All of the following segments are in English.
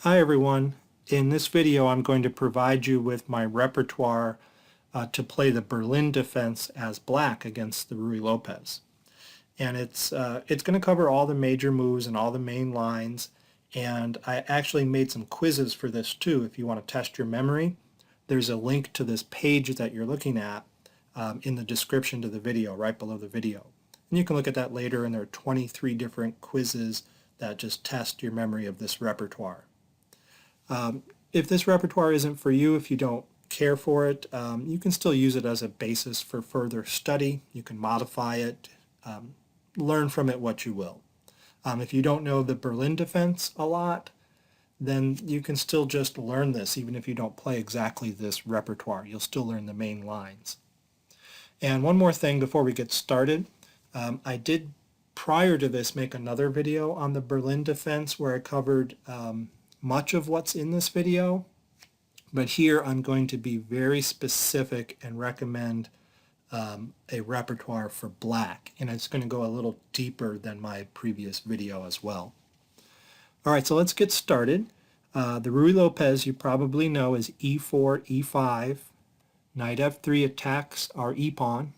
Hi everyone. In this video I'm going to provide you with my repertoire to play the Berlin defense as black against the Ruy Lopez. And it's going to cover all the major moves and all the main lines, and I actually made some quizzes for this too if you want to test your memory. There's a link to this page that you're looking at in the description to the video, right below the video. And you can look at that later, and there are 23 different quizzes that just test your memory of this repertoire. If this repertoire isn't for you, if you don't care for it, you can still use it as a basis for further study. You can modify it, learn from it what you will. If you don't know the Berlin defense a lot, then you can still just learn this even if you don't play exactly this repertoire. You'll still learn the main lines. And one more thing before we get started. I did prior to this make another video on the Berlin defense where I covered much of what's in this video, but here I'm going to be very specific and recommend a repertoire for black, and it's going to go a little deeper than my previous video as well. Alright, so let's get started. The Ruy Lopez you probably know is e4, e5, knight f3 attacks our e-pawn,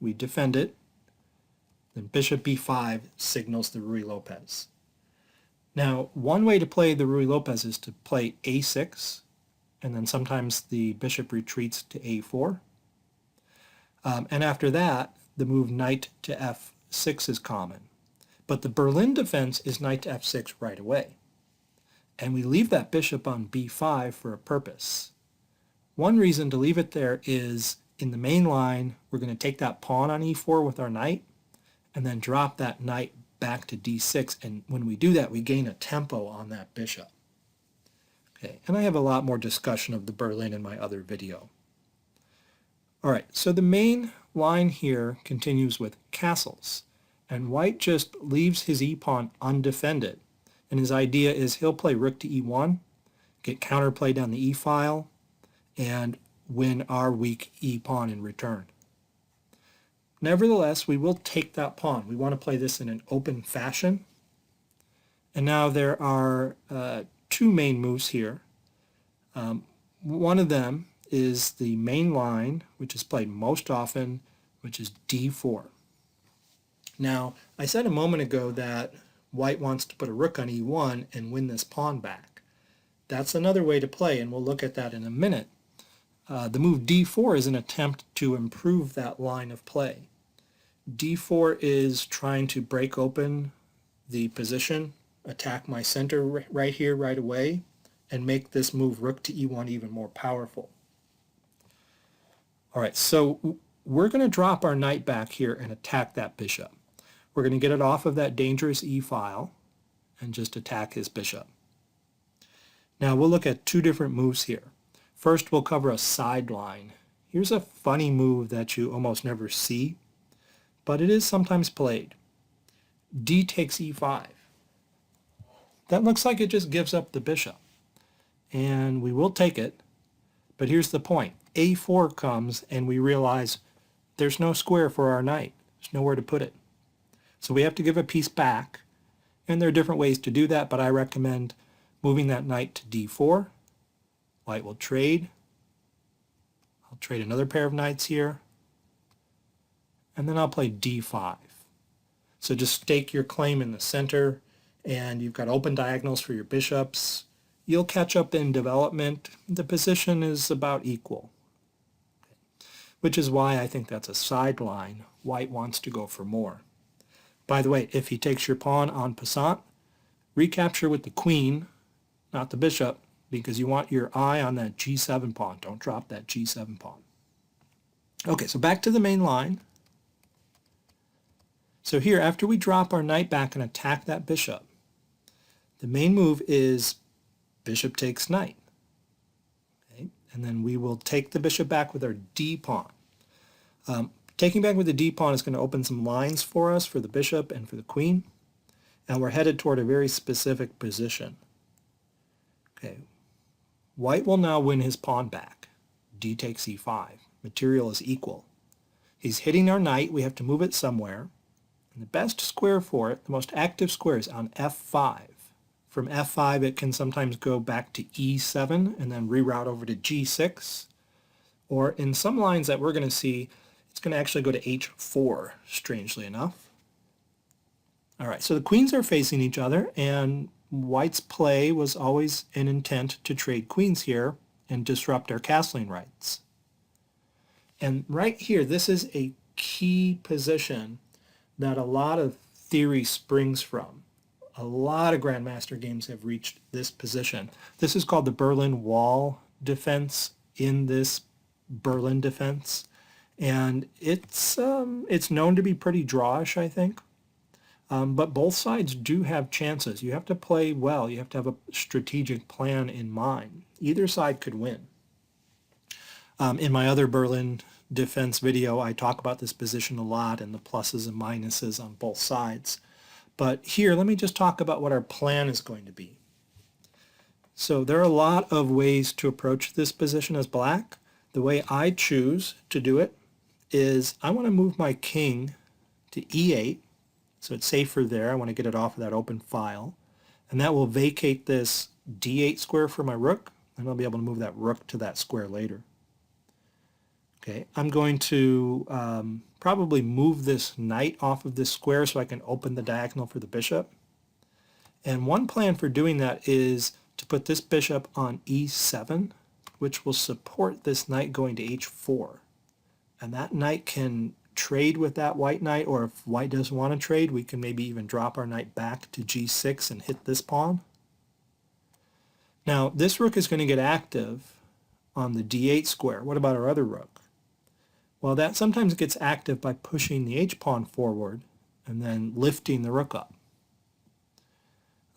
we defend it, then bishop b5 signals the Ruy Lopez. Now, one way to play the Ruy Lopez is to play a6, and then sometimes the bishop retreats to a4. And after that, the move knight to f6 is common. But the Berlin defense is knight to f6 right away. And we leave that bishop on b5 for a purpose. One reason to leave it there is in the main line, we're going to take that pawn on e4 with our knight, and then drop that knight back to d6, and when we do that we gain a tempo on that bishop. Okay, and I have a lot more discussion of the Berlin in my other video. Alright, so the main line here continues with castles, and white just leaves his e-pawn undefended, and his idea is he'll play rook to e1, get counterplay down the e-file, and win our weak e-pawn in return. Nevertheless, we will take that pawn. We want to play this in an open fashion. And now there are two main moves here. One of them is the main line, which is played most often, which is d4. Now, I said a moment ago that white wants to put a rook on e1 and win this pawn back. That's another way to play, and we'll look at that in a minute. The move d4 is an attempt to improve that line of play. d4 is trying to break open the position, attack my center right here, right away, and make this move rook to e1 even more powerful. Alright, so we're going to drop our knight back here and attack that bishop. We're going to get it off of that dangerous e-file and just attack his bishop. Now we'll look at two different moves here. First, we'll cover a sideline. Here's a funny move that you almost never see, but it is sometimes played. D takes e5. That looks like it just gives up the bishop, and we will take it, but here's the point. a4 comes, and we realize there's no square for our knight. There's nowhere to put it. So we have to give a piece back, and there are different ways to do that, but I recommend moving that knight to d4. White will trade. I'll trade another pair of knights here. And then I'll play d5. So just stake your claim in the center, and you've got open diagonals for your bishops. You'll catch up in development. The position is about equal, which is why I think that's a sideline. White wants to go for more. By the way, if he takes your pawn en passant, recapture with the queen, not the bishop, because you want your eye on that g7 pawn. Don't drop that g7 pawn. Okay, so back to the main line. So here, after we drop our knight back and attack that bishop, the main move is bishop takes knight. Okay? And then we will take the bishop back with our d-pawn. Taking back with the d-pawn is going to open some lines for us, for the bishop and for the queen, and we're headed toward a very specific position. Okay. White will now win his pawn back. D takes e5. Material is equal. He's hitting our knight. We have to move it somewhere. And the best square for it, the most active square, is on f5 From f5, it can sometimes go back to e7 and then reroute over to g6. Or in some lines that we're going to see, it's going to actually go to h4, strangely enough. All right, so the queens are facing each other, and white's play was always an intent to trade queens here and disrupt our castling rights. And right here, this is a key position that a lot of theory springs from. A lot of Grandmaster games have reached this position. This is called the Berlin Wall defense in this Berlin defense. And it's known to be pretty drawish, I think. But both sides do have chances. You have to play well. You have to have a strategic plan in mind. Either side could win. In my other Berlin defense video, I talk about this position a lot and the pluses and minuses on both sides. But here, let me just talk about what our plan is going to be. So there are a lot of ways to approach this position as black. The way I choose to do it is I want to move my king to e8. So it's safer there. I want to get it off of that open file. And that will vacate this d8 square for my rook, and I'll be able to move that rook to that square later. Okay, I'm going to probably move this knight off of this square so I can open the diagonal for the bishop. And one plan for doing that is to put this bishop on e7, which will support this knight going to h4. And that knight can trade with that white knight, or if white doesn't want to trade, we can maybe even drop our knight back to g6 and hit this pawn. Now, this rook is going to get active on the d8 square. What about our other rook? Well, that sometimes gets active by pushing the h-pawn forward and then lifting the rook up.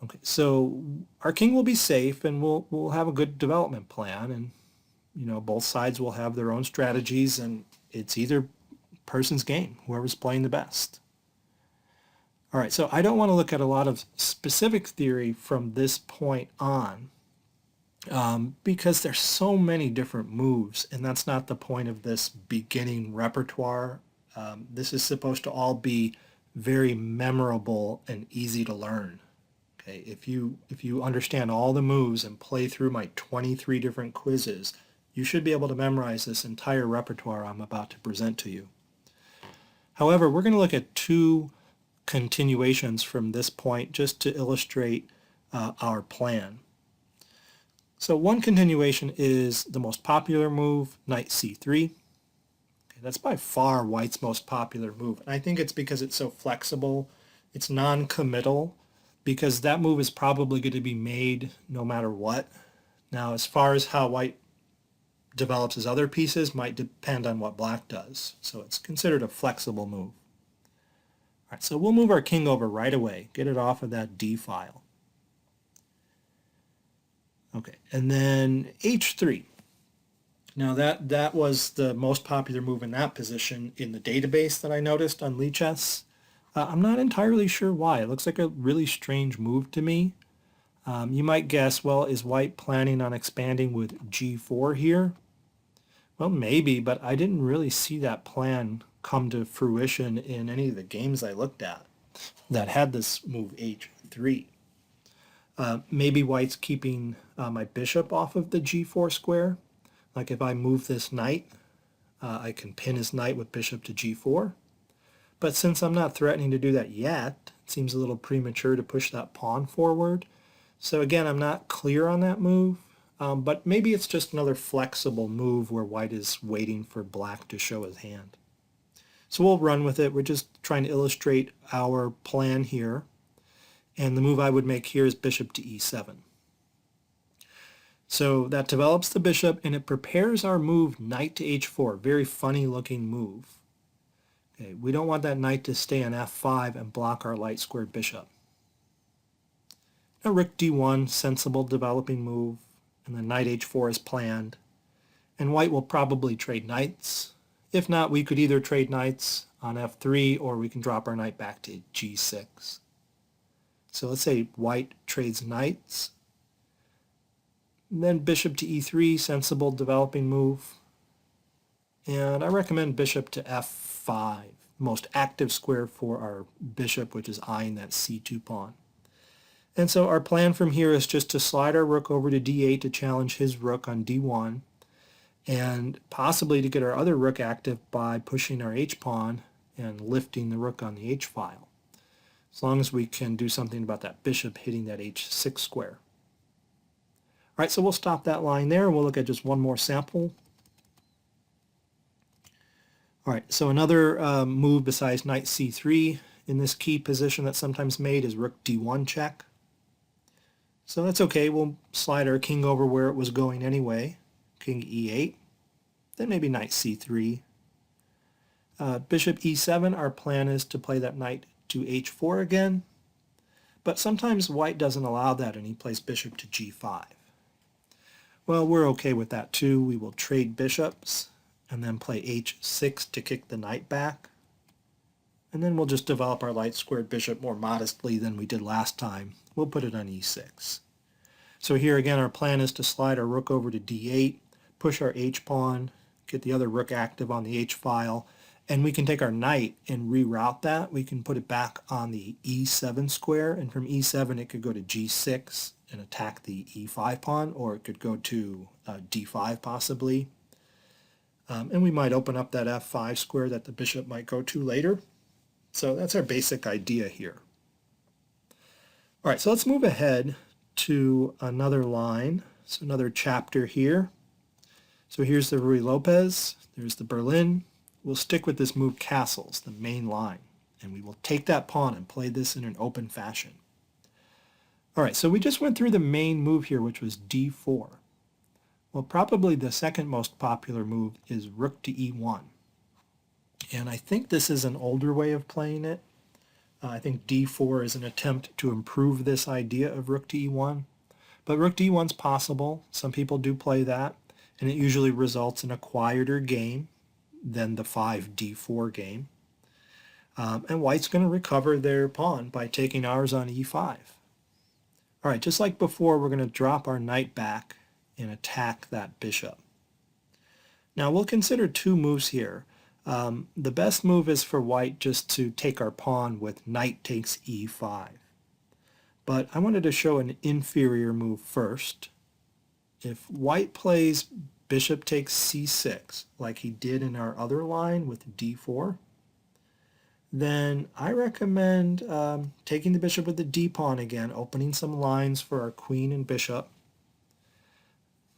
Okay, so our king will be safe, and we'll have a good development plan, and both sides will have their own strategies, and it's either person's game, whoever's playing the best. All right, so I don't want to look at a lot of specific theory from this point on because there's so many different moves, and that's not the point of this beginning repertoire. This is supposed to all be very memorable and easy to learn. Okay, if you understand all the moves and play through my 23 different quizzes, you should be able to memorize this entire repertoire I'm about to present to you. However, we're going to look at two continuations from this point just to illustrate our plan. So one continuation is the most popular move, knight c3. Okay, that's by far white's most popular move. And I think it's because it's so flexible. It's non-committal, because that move is probably going to be made no matter what. Now, as far as how white develops his other pieces might depend on what black does. So it's considered a flexible move. All right, so we'll move our king over right away, get it off of that D file. Okay, and then h3. Now that was the most popular move in that position in the database that I noticed on Lichess. I'm not entirely sure why. It looks like a really strange move to me. You might guess, well, is white planning on expanding with g4 here? Well, maybe, but I didn't really see that plan come to fruition in any of the games I looked at that had this move h3. Maybe white's keeping my bishop off of the g4 square. Like if I move this knight, I can pin his knight with bishop to g4. But since I'm not threatening to do that yet, it seems a little premature to push that pawn forward. So again, I'm not clear on that move, but maybe it's just another flexible move where white is waiting for black to show his hand. So we'll run with it. We're just trying to illustrate our plan here. And the move I would make here is bishop to e7. So that develops the bishop, and it prepares our move knight to h4. Very funny looking move. Okay, we don't want that knight to stay on f5 and block our light squared bishop. Now rook d1, sensible developing move, and then knight h4 is planned. And white will probably trade knights. If not, we could either trade knights on f3, or we can drop our knight back to g6. So let's say white trades knights. And then bishop to e3, sensible developing move. And I recommend bishop to f5, most active square for our bishop, which is eyeing that c2 pawn. And so our plan from here is just to slide our rook over to d8 to challenge his rook on d1, and possibly to get our other rook active by pushing our h-pawn and lifting the rook on the h-file, as long as we can do something about that bishop hitting that h6 square. All right, so we'll stop that line there, and we'll look at just one more sample. All right, so another move besides knight c3 in this key position that's sometimes made is rook d1 check. So that's okay, we'll slide our king over where it was going anyway, king e8, then maybe knight c3. Bishop e7, our plan is to play that knight to h4 again, but sometimes white doesn't allow that and he plays bishop to g5. Well, we're okay with that too. We will trade bishops and then play h6 to kick the knight back. And then we'll just develop our light squared bishop more modestly than we did last time. We'll put it on e6. So here again our plan is to slide our rook over to d8, push our h-pawn, get the other rook active on the h-file, and we can take our knight and reroute that. We can put it back on the e7 square, and from e7 it could go to g6 and attack the e5 pawn, or it could go to d5 possibly. And we might open up that f5 square that the bishop might go to later. So that's our basic idea here. All right, so let's move ahead to another line, so another chapter here. So here's the Ruy Lopez, there's the Berlin. We'll stick with this move castles, the main line, and we will take that pawn and play this in an open fashion. All right, so we just went through the main move here, which was d4. Well, probably the second most popular move is rook to e1. And I think this is an older way of playing it. I think d4 is an attempt to improve this idea of rook to e1. But rook to e1 is possible. Some people do play that, and it usually results in a quieter game than the 5d4 game. And white's going to recover their pawn by taking ours on e5. All right, just like before, we're going to drop our knight back and attack that bishop. Now we'll consider two moves here. The best move is for white just to take our pawn with knight takes e5. But I wanted to show an inferior move first. If white plays bishop takes c6, like he did in our other line with d4, then I recommend taking the bishop with the d-pawn again, opening some lines for our queen and bishop.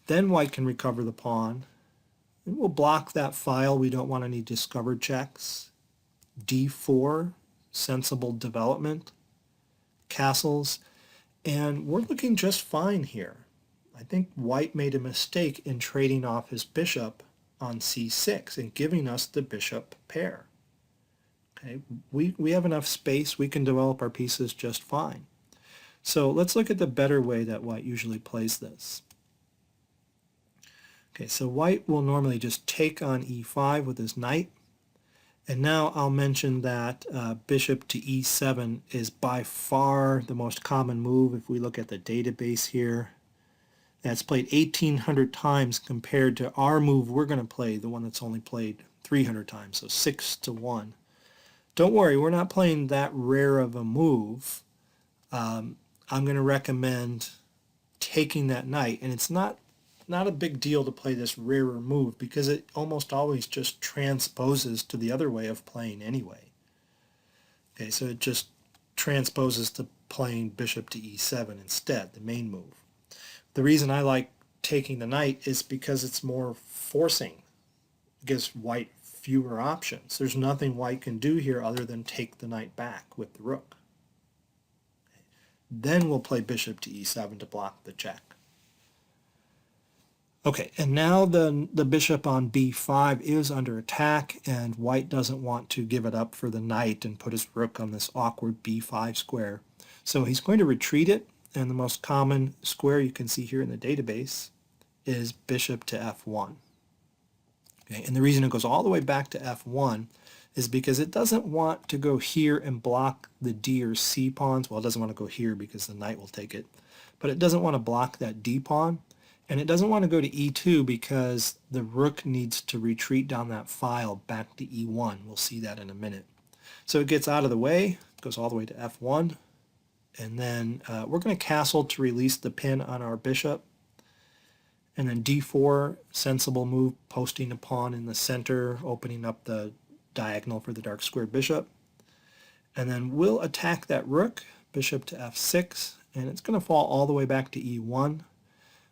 Then white can recover the pawn. And we'll block that file. We don't want any discovered checks. d4, sensible development, castles, and we're looking just fine here. I think white made a mistake in trading off his bishop on c6 and giving us the bishop pair. Okay, we have enough space. We can develop our pieces just fine. So let's look at the better way that white usually plays this. Okay, so white will normally just take on e5 with his knight. And now I'll mention that bishop to e7 is by far the most common move if we look at the database here. That's played 1,800 times compared to our move we're going to play, the one that's only played 300 times, so 6-1. Don't worry, we're not playing that rare of a move. I'm going to recommend taking that knight, and it's not a big deal to play this rarer move because it almost always just transposes to the other way of playing anyway. Okay, so it just transposes to playing bishop to e7 instead, the main move. The reason I like taking the knight is because it's more forcing. It gives white fewer options. There's nothing white can do here other than take the knight back with the rook. Then we'll play bishop to e7 to block the check. Okay, and now the bishop on b5 is under attack, and white doesn't want to give it up for the knight and put his rook on this awkward b5 square. So he's going to retreat it, and the most common square you can see here in the database is bishop to f1. Okay, and the reason it goes all the way back to f1 is because it doesn't want to go here and block the d or c pawns. Well, it doesn't want to go here because the knight will take it, but it doesn't want to block that d pawn. And it doesn't want to go to e2 because the rook needs to retreat down that file back to e1. We'll see that in a minute. So it gets out of the way, goes all the way to f1. And then we're going to castle to release the pin on our bishop. And then d4, sensible move, posting a pawn in the center, opening up the diagonal for the dark squared bishop. And then we'll attack that rook, bishop to f6, and it's going to fall all the way back to e1.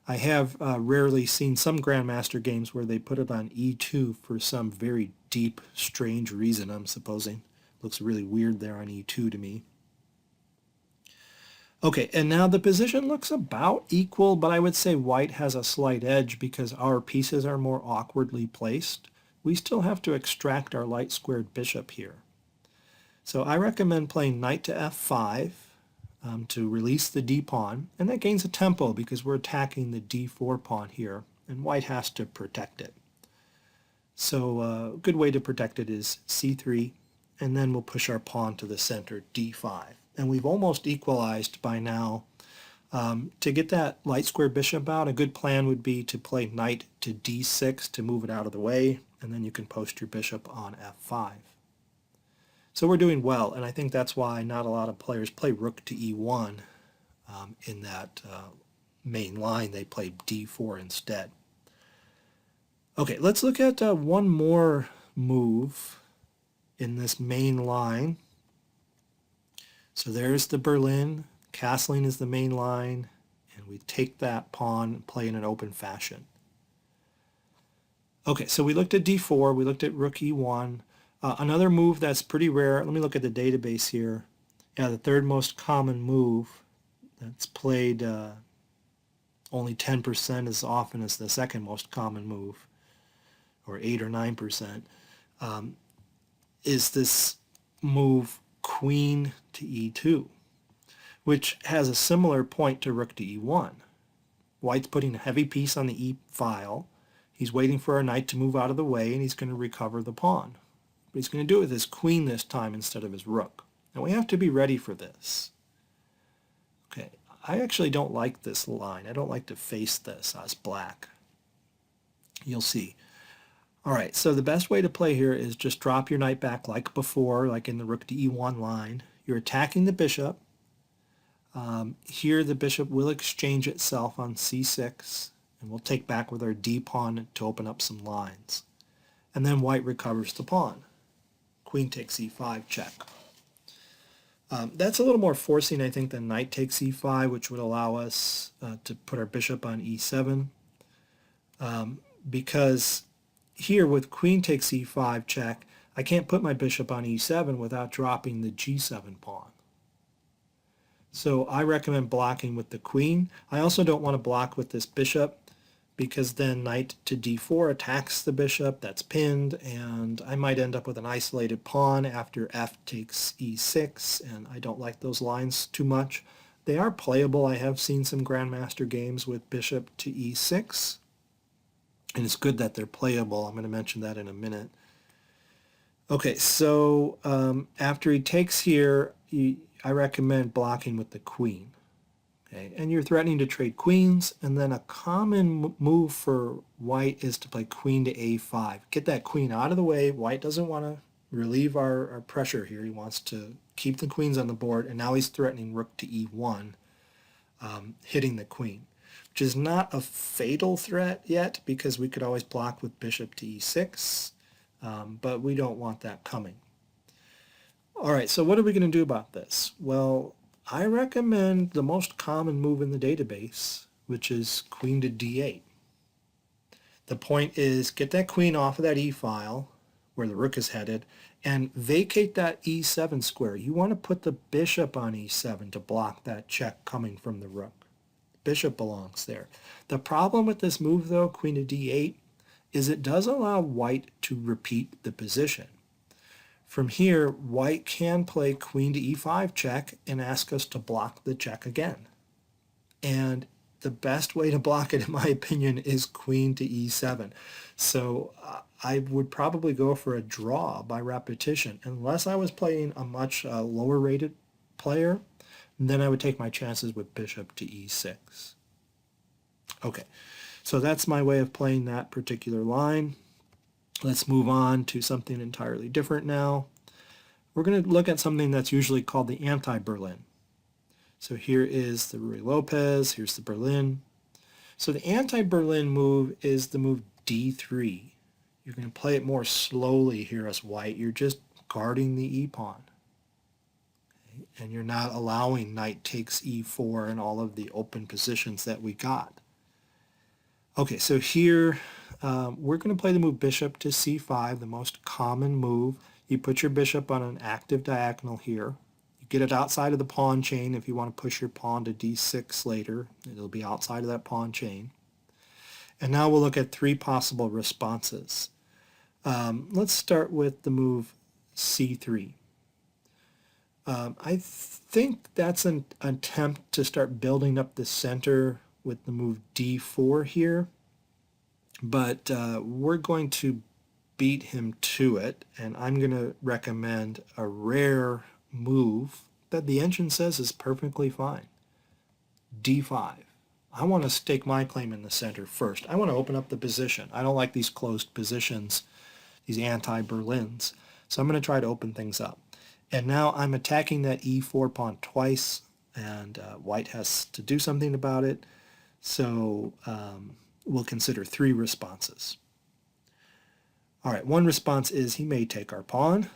I have rarely seen some grandmaster games where they put it on e2 for some very deep, strange reason, I'm supposing. Looks really weird there on e2 to me. Okay, and now the position looks about equal, but I would say white has a slight edge because our pieces are more awkwardly placed. We still have to extract our light squared bishop here. So I recommend playing knight to f5 to release the d pawn, and that gains a tempo because we're attacking the d4 pawn here, and white has to protect it. So a good way to protect it is c3, and then we'll push our pawn to the center, d5. And we've almost equalized by now. To get that light square bishop out, a good plan would be to play knight to d6 to move it out of the way, and then you can post your bishop on f5. So we're doing well, and I think that's why not a lot of players play rook to e1 in that main line. They play d4 instead. Okay, let's look at one more move in this main line. So there's the Berlin, castling is the main line, and we take that pawn and play in an open fashion. Okay, so we looked at d4, we looked at rook e1. Another move that's pretty rare, let me look at the database here. Yeah, the third most common move that's played only 10% as often as the second most common move, or 8 or 9%, is this move queen to e2, which has a similar point to rook to e1. White's putting a heavy piece on the e file. He's waiting for our knight to move out of the way, and he's going to recover the pawn. But he's going to do it with his queen this time instead of his rook. And we have to be ready for this. Okay, I actually don't like this line. I don't like to face this as black. You'll see. All right, so the best way to play here is just drop your knight back like before, like in the rook to e1 line. You're attacking the bishop. Here the bishop will exchange itself on c6, and we'll take back with our d pawn to open up some lines. And then white recovers the pawn. Queen takes e5 check. That's a little more forcing, I think, than knight takes e5, which would allow us to put our bishop on e7. Because here with queen takes e5 check, I can't put my bishop on e7 without dropping the g7 pawn. So I recommend blocking with the queen. I also don't want to block with this bishop because then knight to d4 attacks the bishop, that's pinned, and I might end up with an isolated pawn after f takes e6, and I don't like those lines too much. They are playable. I have seen some grandmaster games with bishop to e6, and it's good that they're playable. I'm going to mention that in a minute. Okay, so after he takes here, I recommend blocking with the queen. Okay, and you're threatening to trade queens, and then a common move for white is to play queen to a5. Get that queen out of the way. White doesn't want to relieve our pressure here. He wants to keep the queens on the board, and now he's threatening rook to e1, hitting the queen, which is not a fatal threat yet because we could always block with bishop to e6, but we don't want that coming. All right, so what are we going to do about this? Well, I recommend the most common move in the database, which is queen to d8. The point is get that queen off of that e file where the rook is headed and vacate that e7 square. You want to put the bishop on e7 to block that check coming from the rook. Bishop belongs there. The problem with this move, though, queen to d8, is it does allow white to repeat the position. From here, white can play queen to e5 check and ask us to block the check again. And the best way to block it, in my opinion, is queen to e7. So I would probably go for a draw by repetition. Unless I was playing a much lower rated player, then I would take my chances with bishop to e6. Okay, so that's my way of playing that particular line. Let's move on to something entirely different now. We're going to look at something that's usually called the anti-Berlin. So here is the Ruy Lopez, here's the Berlin. So the anti-Berlin move is the move d3. You're going to play it more slowly here as white. You're just guarding the e-pawn. Okay? And you're not allowing knight takes e4 and all of the open positions that we got. Okay, so here we're going to play the move bishop to c5, the most common move. You put your bishop on an active diagonal here. You get it outside of the pawn chain if you want to push your pawn to d6 later. It'll be outside of that pawn chain. And now we'll look at three possible responses. Let's start with the move c3. I think that's an attempt to start building up the center with the move d4 here, but we're going to beat him to it, and I'm going to recommend a rare move that the engine says is perfectly fine. d5. I want to stake my claim in the center first. I want to open up the position. I don't like these closed positions, these anti-Berlins. So I'm going to try to open things up. And now I'm attacking that e4 pawn twice, and white has to do something about it. So we'll consider three responses. All right, one response is he may take our pawn,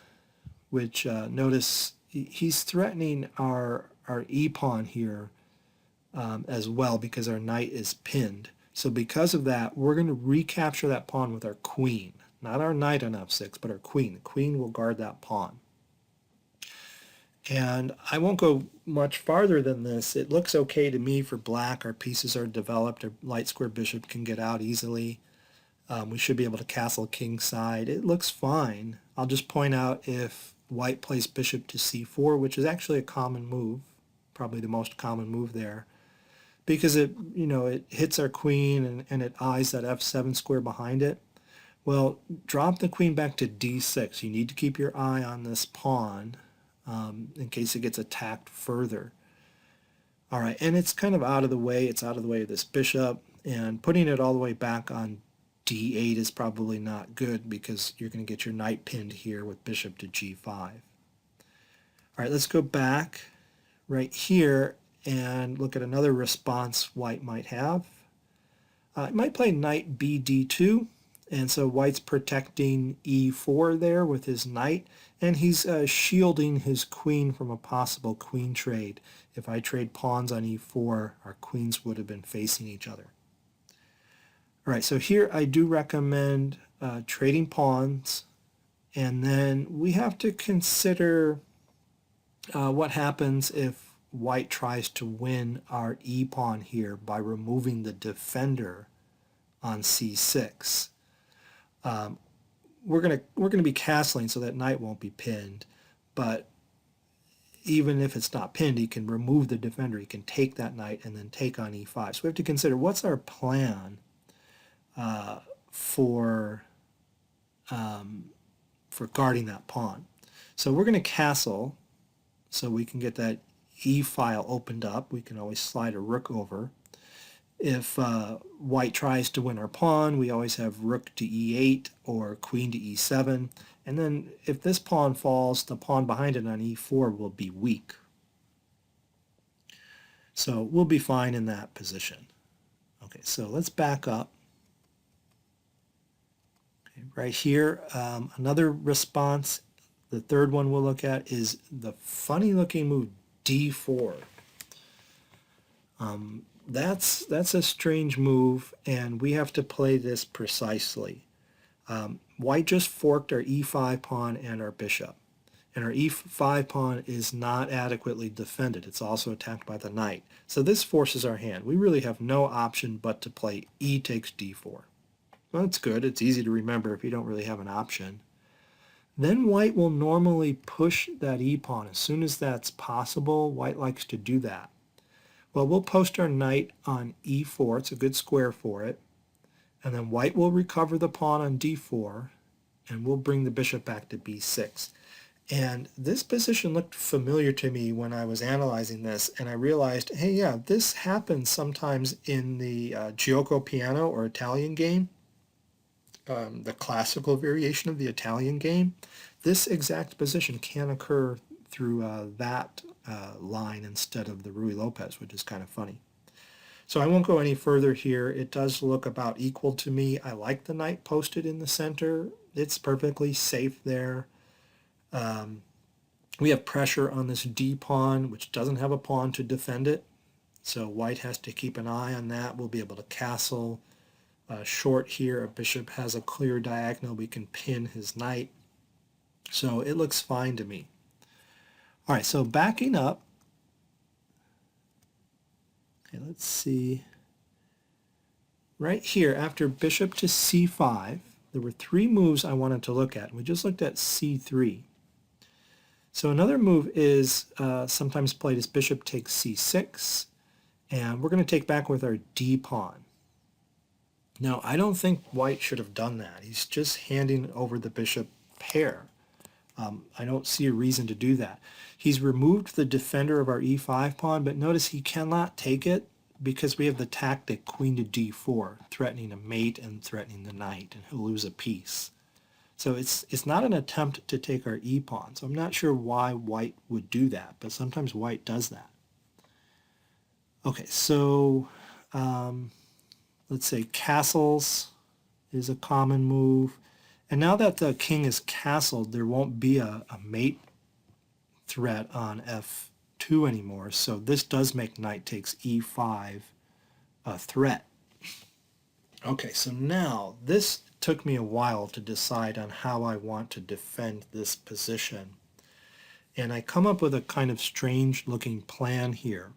which notice he's threatening our e-pawn here as well because our knight is pinned. So because of that, we're going to recapture that pawn with our queen. Not our knight on f6, but our queen. The queen will guard that pawn. And I won't go much farther than this. It looks okay to me for black. Our pieces are developed. Our light square bishop can get out easily. We should be able to castle kingside. It looks fine. I'll just point out if white plays bishop to c4, which is actually a common move, probably the most common move there, because it hits our queen and it eyes that f7 square behind it. Well, drop the queen back to d6. You need to keep your eye on this pawn in case it gets attacked further. All right, and it's kind of out of the way. It's out of the way of this bishop, and putting it all the way back on d8 is probably not good because you're going to get your knight pinned here with bishop to g5. All right, let's go back right here and look at another response white might have. It might play knight bd2, and so white's protecting e4 there with his knight, and he's shielding his queen from a possible queen trade. If I trade pawns on e4, our queens would have been facing each other. All right, so here I do recommend trading pawns, and then we have to consider what happens if white tries to win our e-pawn here by removing the defender on c6. We're gonna be castling so that knight won't be pinned, but even if it's not pinned, he can remove the defender. He can take that knight and then take on e5. So we have to consider what's our plan for guarding that pawn. So we're going to castle so we can get that e file opened up. We can always slide a rook over. If white tries to win our pawn, we always have rook to e8 or queen to e7. And then if this pawn falls, the pawn behind it on e4 will be weak. So we'll be fine in that position. Okay, so let's back up. Okay, right here, another response, the third one we'll look at is the funny looking move d4. That's a strange move, and we have to play this precisely. White just forked our e5 pawn and our bishop, and our e5 pawn is not adequately defended. It's also attacked by the knight. So this forces our hand. We really have no option but to play e takes d4. Well, that's good. It's easy to remember if you don't really have an option. Then white will normally push that e-pawn as soon as that's possible. White likes to do that. Well, we'll post our knight on e4. It's a good square for it. And then white will recover the pawn on d4, and we'll bring the bishop back to b6. And this position looked familiar to me when I was analyzing this, and I realized, hey, yeah, this happens sometimes in the Gioco piano or Italian game, the classical variation of the Italian game. This exact position can occur through that line instead of the Ruy Lopez, which is kind of funny. So I won't go any further here. It does look about equal to me. I like the knight posted in the center. It's perfectly safe there. We have pressure on this D pawn, which doesn't have a pawn to defend it. So white has to keep an eye on that. We'll be able to castle short here. A bishop has a clear diagonal. We can pin his knight. So it looks fine to me. All right, so backing up. Okay, let's see. Right here, after bishop to c5, there were 3 moves I wanted to look at. We just looked at c3. So another move is sometimes played as bishop takes c6, and we're going to take back with our d pawn. Now, I don't think white should have done that. He's just handing over the bishop pair. I don't see a reason to do that. He's removed the defender of our e5 pawn, but notice he cannot take it because we have the tactic queen to d4, threatening a mate and threatening the knight, and he'll lose a piece. So it's not an attempt to take our e-pawn. So I'm not sure why white would do that, but sometimes white does that. Okay, so let's say castles is a common move. And now that the king is castled, there won't be a mate threat on f2 anymore. So this does make knight takes e5 a threat. Okay, so now this took me a while to decide on how I want to defend this position. And I come up with a kind of strange looking plan here.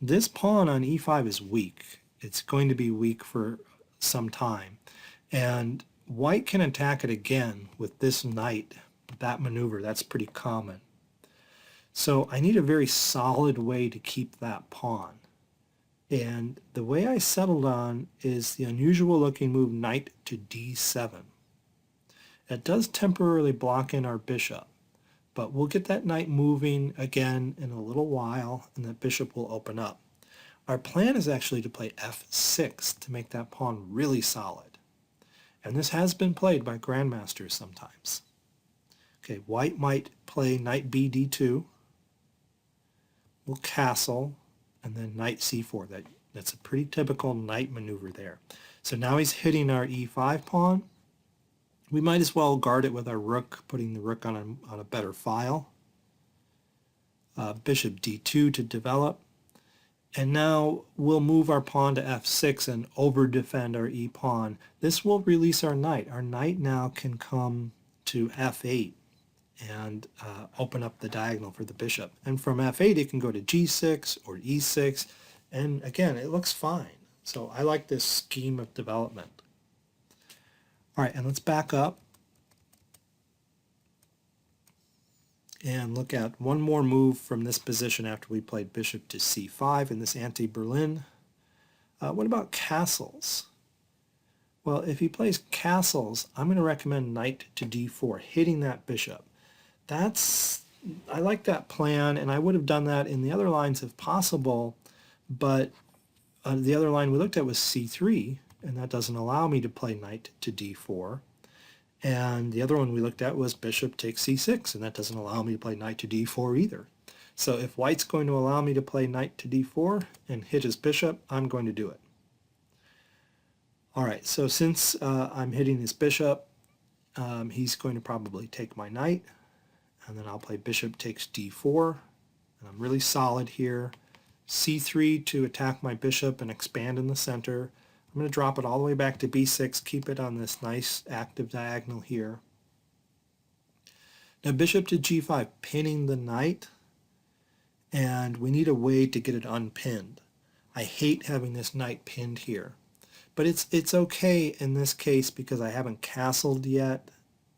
This pawn on e5 is weak. It's going to be weak for some time. And white can attack it again with this knight, that maneuver. That's pretty common. So I need a very solid way to keep that pawn. And the way I settled on is the unusual looking move knight to d7. It does temporarily block in our bishop, but we'll get that knight moving again in a little while and the bishop will open up. Our plan is actually to play f6 to make that pawn really solid. And this has been played by grandmasters sometimes. Okay, white might play knight b d2. We'll castle. And then knight c4. That's a pretty typical knight maneuver there. So now he's hitting our e5 pawn. We might as well guard it with our rook, putting the rook on a better file. Bishop d2 to develop. And now we'll move our pawn to f6 and over-defend our e-pawn. This will release our knight. Our knight now can come to f8 and open up the diagonal for the bishop. And from f8 it can go to g6 or e6, and again it looks fine. So I like this scheme of development. All right, and let's back up and look at one more move from this position after we played bishop to c5 in this ante-Berlin. What about castles? Well, if he plays castles, I'm going to recommend knight to d4, hitting that bishop. I like that plan, and I would have done that in the other lines if possible, but the other line we looked at was c3, and that doesn't allow me to play knight to d4. And the other one we looked at was bishop takes c6, and that doesn't allow me to play knight to d4 either. So if white's going to allow me to play knight to d4 and hit his bishop, I'm going to do it. All right, so since I'm hitting his bishop, he's going to probably take my knight. And then I'll play bishop takes d4, and I'm really solid here. c3 to attack my bishop and expand in the center. I'm going to drop it all the way back to b6, keep it on this nice active diagonal here. Now bishop to g5, pinning the knight, and we need a way to get it unpinned. I hate having this knight pinned here, but it's okay in this case because I haven't castled yet,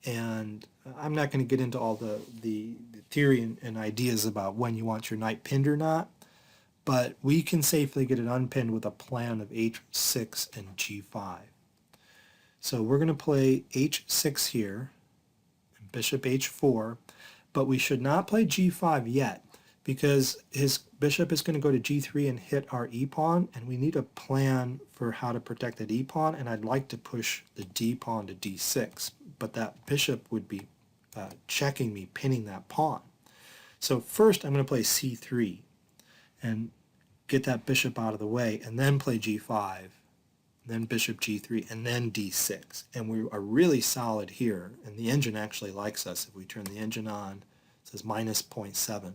and I'm not going to get into all the theory and ideas about when you want your knight pinned or not, but we can safely get it unpinned with a plan of h6 and g5. So we're going to play h6 here, and bishop h4, but we should not play g5 yet because his bishop is going to go to g3 and hit our e-pawn, and we need a plan for how to protect that e-pawn, and I'd like to push the d-pawn to d6, but that bishop would be checking me, pinning that pawn. So first I'm going to play c3 and get that bishop out of the way, and then play g5, then bishop g3, and then d6. And we are really solid here, and the engine actually likes us. If we turn the engine on, it says minus 0.7.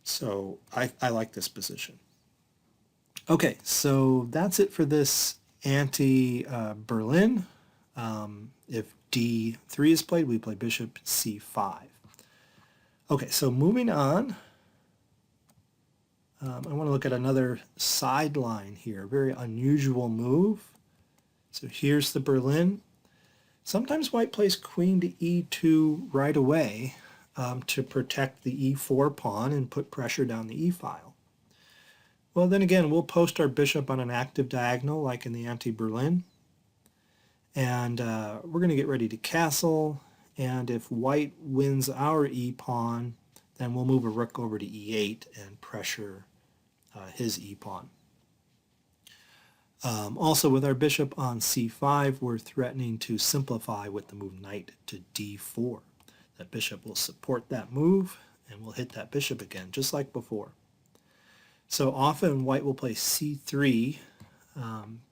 So I like this position. Okay, so that's it for this anti-Berlin. If d3 is played, we play bishop c5. Okay, so moving on, I want to look at another sideline here, very unusual move. So here's the Berlin. Sometimes white plays queen to e2 right away to protect the e4 pawn and put pressure down the e-file. Well, then again, we'll post our bishop on an active diagonal like in the anti-Berlin. And we're going to get ready to castle. And if white wins our e-pawn, then we'll move a rook over to e8 and pressure his e-pawn. Also, with our bishop on c5, we're threatening to simplify with the move knight to d4. That bishop will support that move, and we'll hit that bishop again, just like before. So often white will play c3,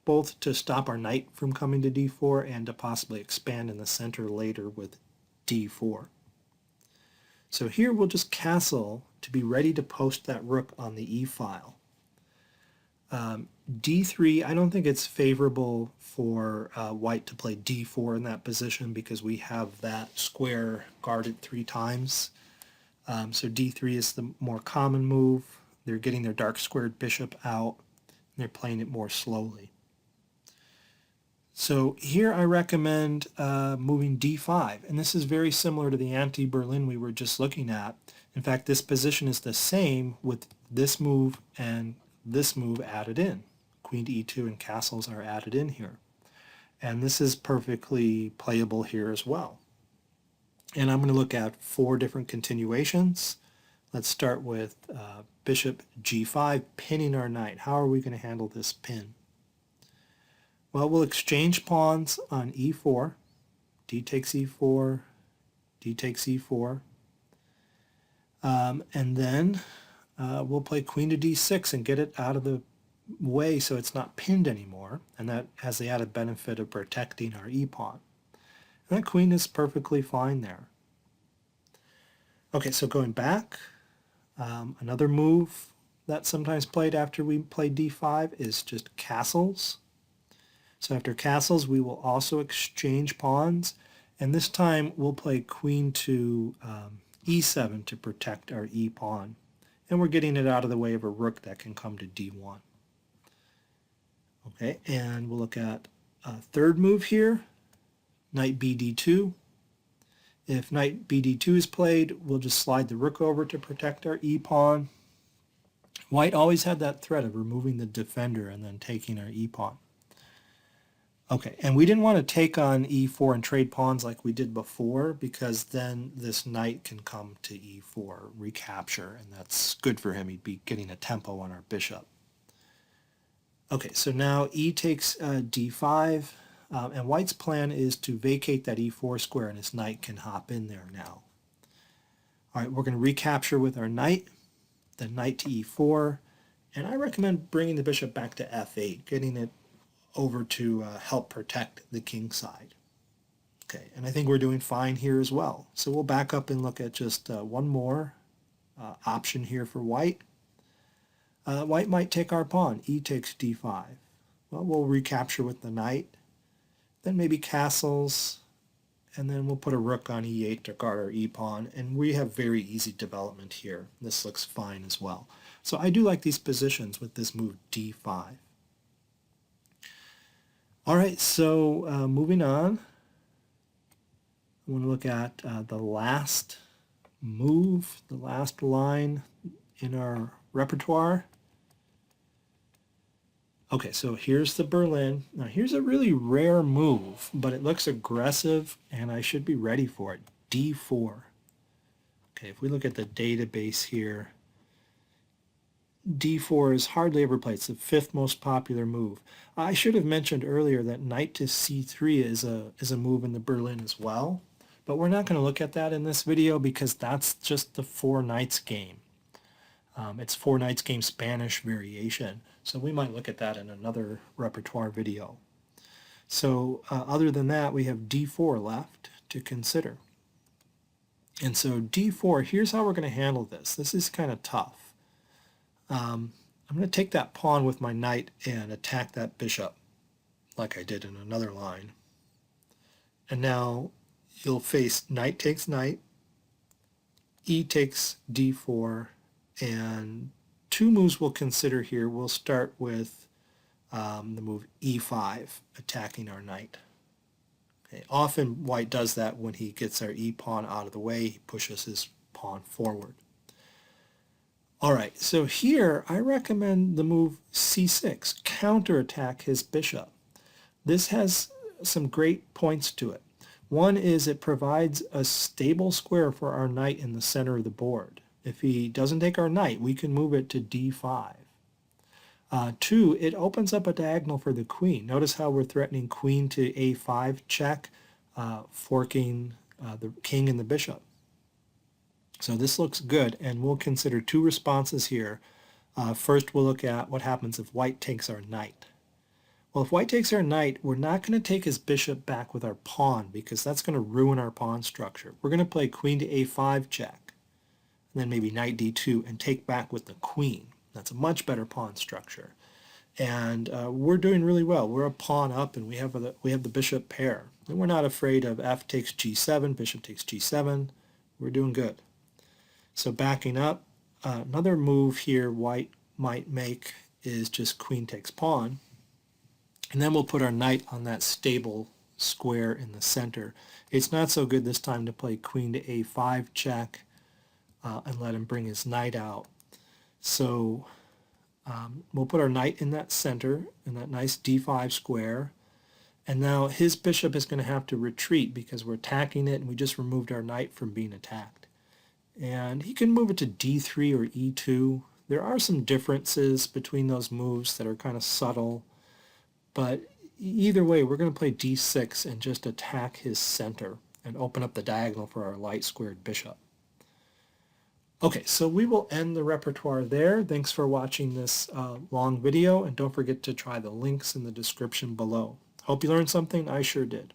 both to stop our knight from coming to d4 and to possibly expand in the center later with d4. So here we'll just castle to be ready to post that rook on the e-file. d3, I don't think it's favorable for white to play d4 in that position because we have that square guarded 3 times. So d3 is the more common move. They're getting their dark squared bishop out, and they're playing it more slowly. So here I recommend moving d5, and this is very similar to the anti-Berlin we were just looking at. In fact, this position is the same with this move and this move added in. Queen to e2 and castles are added in here. And this is perfectly playable here as well. And I'm going to look at 4 different continuations. Let's start with bishop g5, pinning our knight. How are we going to handle this pin? Well, we'll exchange pawns on e4. D takes e4, d takes e4. And then we'll play queen to d6 and get it out of the way so it's not pinned anymore. And that has the added benefit of protecting our e-pawn. And that queen is perfectly fine there. Okay, so going back, another move that's sometimes played after we play d5 is just castles. So after castles, we will also exchange pawns, and this time we'll play queen to e7 to protect our e-pawn. And we're getting it out of the way of a rook that can come to d1. Okay, and we'll look at a third move here, knight bd2. If knight bd2 is played, we'll just slide the rook over to protect our e-pawn. White always had that threat of removing the defender and then taking our e-pawn. Okay, and we didn't want to take on e4 and trade pawns like we did before because then this knight can come to e4, recapture, and that's good for him. He'd be getting a tempo on our bishop. Okay, so now e takes d5, and white's plan is to vacate that e4 square and his knight can hop in there now. All right, we're going to recapture with our knight, then knight to e4, and I recommend bringing the bishop back to f8, getting it over to help protect the king side. Okay, and I think we're doing fine here as well. So we'll back up and look at just one more option here for white. White might take our pawn. E takes d5. Well, we'll recapture with the knight, then maybe castles, and then we'll put a rook on e8 to guard our e-pawn, and we have very easy development here. This looks fine as well. So I do like these positions with this move d5. All right, so moving on, I want to look at the last move, the last line in our repertoire. Okay, so here's the Berlin. Now here's a really rare move, but it looks aggressive and I should be ready for it. d4. Okay, if we look at the database here, d4 is hardly ever played. It's the 5th most popular move. I should have mentioned earlier that knight to c3 is a move in the Berlin as well, but we're not going to look at that in this video because that's just the four knights game. It's four knights game Spanish variation, so we might look at that in another repertoire video. So other than that, we have d4 left to consider. And so d4, here's how we're going to handle this. This is kind of tough. I'm going to take that pawn with my knight and attack that bishop like I did in another line. And now you'll face knight takes knight, e takes d4, and two moves we'll consider here. We'll start with the move e5, attacking our knight. Okay. Often white does that when he gets our e-pawn out of the way, he pushes his pawn forward. All right, so here I recommend the move c6, counterattack his bishop. This has some great points to it. One is it provides a stable square for our knight in the center of the board. If he doesn't take our knight, we can move it to d5. Two, it opens up a diagonal for the queen. Notice how we're threatening queen to a5 check, forking the king and the bishop. So this looks good, and we'll consider two responses here. First, we'll look at what happens if white takes our knight. Well, if white takes our knight, we're not going to take his bishop back with our pawn because that's going to ruin our pawn structure. We're going to play queen to a5 check, and then maybe knight d2 and take back with the queen. That's a much better pawn structure. And we're doing really well. We're a pawn up, and we have the bishop pair. And we're not afraid of f takes g7, bishop takes g7. We're doing good. So backing up, another move here white might make is just queen takes pawn. And then we'll put our knight on that stable square in the center. It's not so good this time to play queen to a5 check and let him bring his knight out. So we'll put our knight in that center, in that nice d5 square. And now his bishop is going to have to retreat because we're attacking it, and we just removed our knight from being attacked. And he can move it to d3 or e2. There are some differences between those moves that are kind of subtle. But either way, we're going to play d6 and just attack his center and open up the diagonal for our light squared bishop. Okay, so we will end the repertoire there. Thanks for watching this long video, and don't forget to try the links in the description below. Hope you learned something. I sure did.